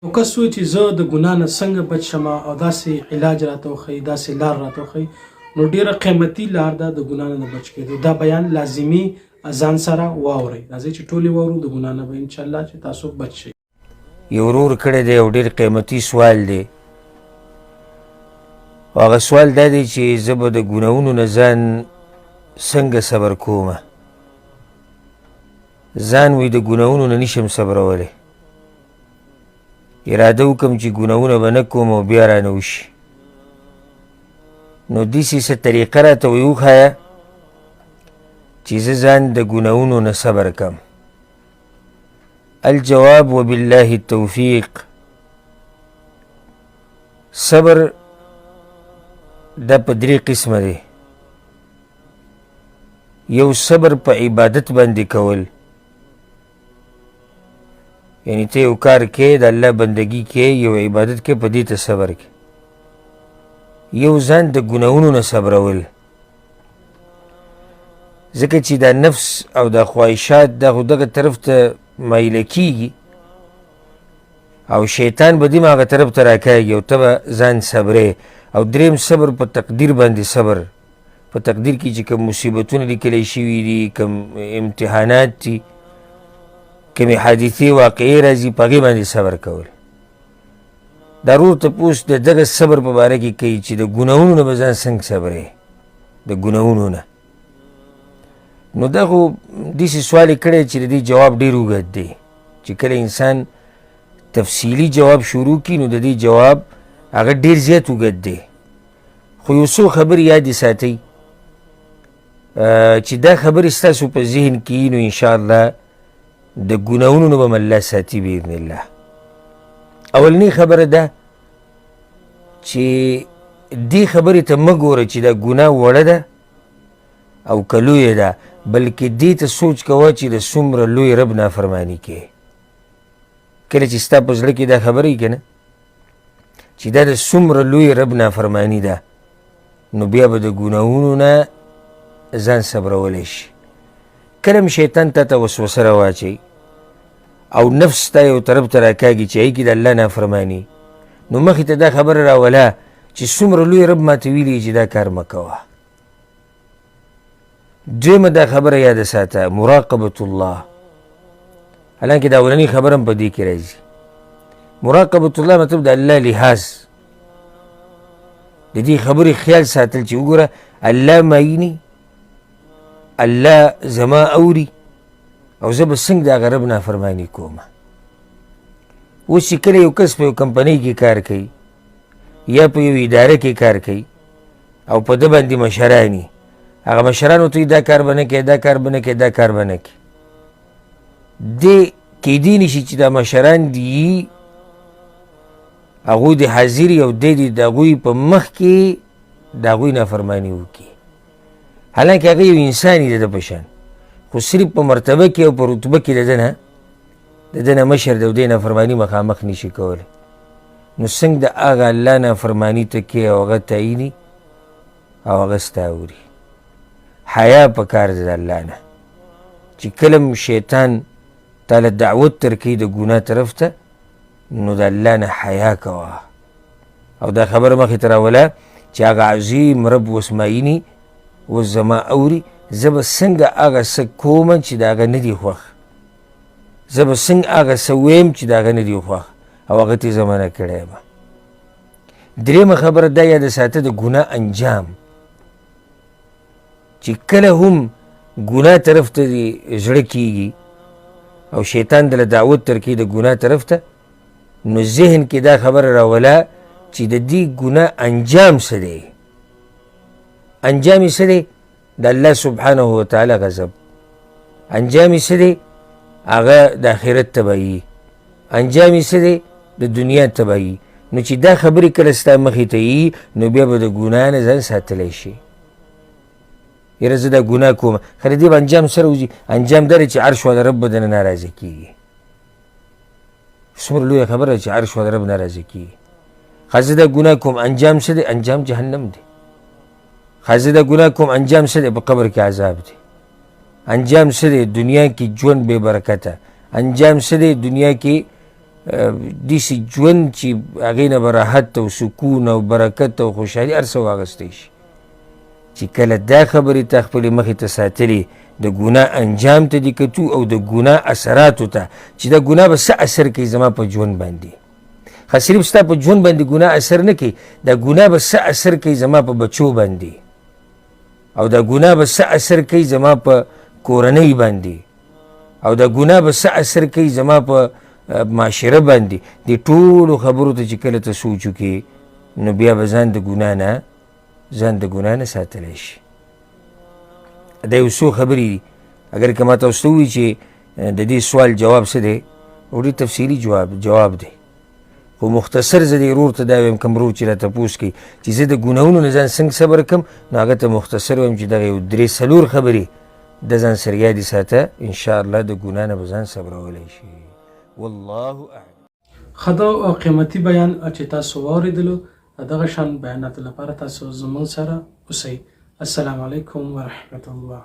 نو کس وایي چې زه د ګناه نه څنګه بچ شم او داسې علاج راته وښیي، داسې لار راته وښیي، نو ډېره قیمتي لار ده د ګناه نه بچ کېدو. دا بیان لازمي ځان سره واورئ. راځئ چې ټولې واورو، د ګناه نه به انشاءالله چې تاسو بچ شئ. یو ورور کړی دی، یو ډېر قیمتي سوال دی. او هغه سوال دا دی چې زه به د ګناهونو نه ځان څنګه صبر کومه. ځان وی د ګناهونو نه نشم صبرولی، اراده وکړم چې ګناهونه به نه کوم او بیا رانه وشي. نو داسې څه طریقه راته وښایه چې زه ځان د ګناهونو نه صبر کړم. الجواب وبالله التوفیق. صبر دا په درې قسمه دی. یو صبر په عبادت باندې کول، یعنی ته یو کار کې د الله بندگی کې، یو عبادت کې، په دې ته صبر کې. یو ځان د ګناهونو نه صبرول، ځکه چې دا نفس او دا خواهشات دا خو دغه طرف ته مایله کېږي او شیطان به دې هغه طرف ته راکاږي او ته به ځان صبرې. او دریم صبر په تقدیر باندې صبر، په تقدیر کې چې کوم مصیبتونه لیکلی شوي دي، کوم امتحانات دي، کومې حادثې واقعې راځي، په هغې باندې صبر کول. دا ورور تپوس د دغه صبر په باره کې کوي چې د ګناهونو نه به ځان څنګه صبرې، د ګناهونو نه. نو دا خو داسې سوال یې کړی چې د دې جواب ډېر اوږد دی، چې کله انسان تفصیلي جواب شروع کړي نو د دې جواب هغه ډېر زیات اوږد دی. خو یو څو خبرې یادې ساتئ چې دا خبرې ستاسو په ذهن کې وي، نو انشاءالله د ګناهونو نه به م الله ساتي باذن الله. اولنۍ خبره ده چې دې خبرې ته مه ګوره چې دا ګناه وړه ده او که لویه ده، بلکې دې ته سوچ کوه چې د څومره لوی رب نافرماني کوې. کله چې ستا په زړه کې دا خبره وي که نه چې دا د څومره لوی رب نافرماني ده، نو بیا به د ګناهونو نه ځان صبرولی شي. کله م شیطان تا ته وسوسه راواچوي او نفس تا یو طرف ته راکاږي چې هغې کې د الله نافرماني، نو مخې ته دا خبره راوله چې څومره لوی رب ماته ویلي چې دا کار مه کوه. دویمه دا خبره یاده ساته، مراقبة الله. حالانکه دا اولنۍ خبره هم په دې کې راځي. مراقبة الله مطلب د الله لحاظ، د دې خبرې خیال ساتل چې وګوره الله معیني، الله زما اوري او زه به څنګه د هغه رب نافرماني کوم. اوس چې کله یو کس په یو کمپنۍ کې کار کوي یا په یو اداره کې کار کوي او په ده باندې مشران وي، هغه مشرانو ته دا کار به نه کوې، دا کار به نه کوې، دا کار به نه کوې. دې کیدی نشي چې دا مشران دي هغوی د حاضري او دی د هغوی په مخ کې د هغوی نافرماني وکړي. حالانکه هغه یو انسان دی د ده په شان، خو صرف په مرتبه کې او په رتبه کې د ده نه مشر دی او دی نافرماني مخامخ نشي کولی. نو څنګه د هغه الله نافرماني ته کوې او هغه تعیني او هغه ستا اوري. حیا پکار دی د الله نه چې کله م شیطان تاله دعوت درکوي د ګناه طرف ته، نو د الله نه حیا کوه. او دا خبره مخې ته راوله چې هغه عظیم رب اوس معیني، اوس زما اوري، زه به څنګه هغه څه کوم چې د هغه نه دي خوښ، زه به څنګه هغه څه ویم چې د هغه نه دي خوښ او هغه ته زه منع کړی یم. درېیمه خبره دا یاده ساته، د ګناه انجام، چې کله هم ګناه طرف ته زړه کېږي او شیطان دله دعوت درکوي د ګناه طرف ته، نو ذهن کې دا خبره راوله چې د دې ګناه انجام څه دی. انجام یې څه دی؟ د الله سبحانه وتعالی غضب. انجام یې څه دی؟ هغه د آخرت تباهي. انجام یې څه دی؟ د دنیا تباهي. نو چې دا خبرې کله ستا مخې ته یي، نو بیا به د ګناه نه ځان ساتلی شي. یاره زه دا ګناه کوم، خو د دې به انجام سره وځي. انجام دا دی چې عرش والا رب به دنه ناراضه کېږي. څومره لویه خبره چې عرش والا رب ناراضه کېږي. خو زه دا ګناه کوم، انجام څه دی؟ انجام جهنم دی. خو زه دا ګناه کوم، انجام څه دی؟ په قبر کې عذاب دی. انجام څه دی؟ دنیا کې ژوند بې برکته. انجام څه دی؟ دنیا کې داسې ژوند چې هغې نه به راحت او سکون او برکت او خوشحالي هر څه واخیستی شي چې کله دا خبرې ته خپلې مخې ته ساتلې د ګناه انجام ته دې کتو او د ګناه اثراتو ته چې دا ګناه به څه اثر کوي زما په ژوند باندې خو صرف ستا په ژوند باندې ګناه اثر نه کوي دا ګناه به څه اثر کوي زما په بچو باندې او دا ګناه به څه اثر کوي زما په کورنۍ باندې او دا ګناه به څه اثر کوي زما په معاشره باندې دې ټولو خبرو ته چې کله ته سوچ وکړې نو بیا به ځان د ګناه نه ساتلی شي دا یو څو خبرې دي اگر که ما تاسو ته ووایي چې د دې سوال جواب څه دی او ډېر تفصیلي جواب دی خو مختصر زه دې ورور ته دا وایم کوم ورور چې را تپوس کوي چې زه د ګناهونو نه ځان څنګه صبر کړم نو هغه ته مختصر وایم چې دغه یو 3-4 خبرې د ځان سره یادې ساته انشاءالله د ګناه نه به ځان صبرولی شي والله اعلم. ښه دا قیمتي بیان چې تاسو واورېدلو دغه شان بیاناتو لپاره تاسو زموږ سره اوسئ. السلام علیکم ورحمة الله.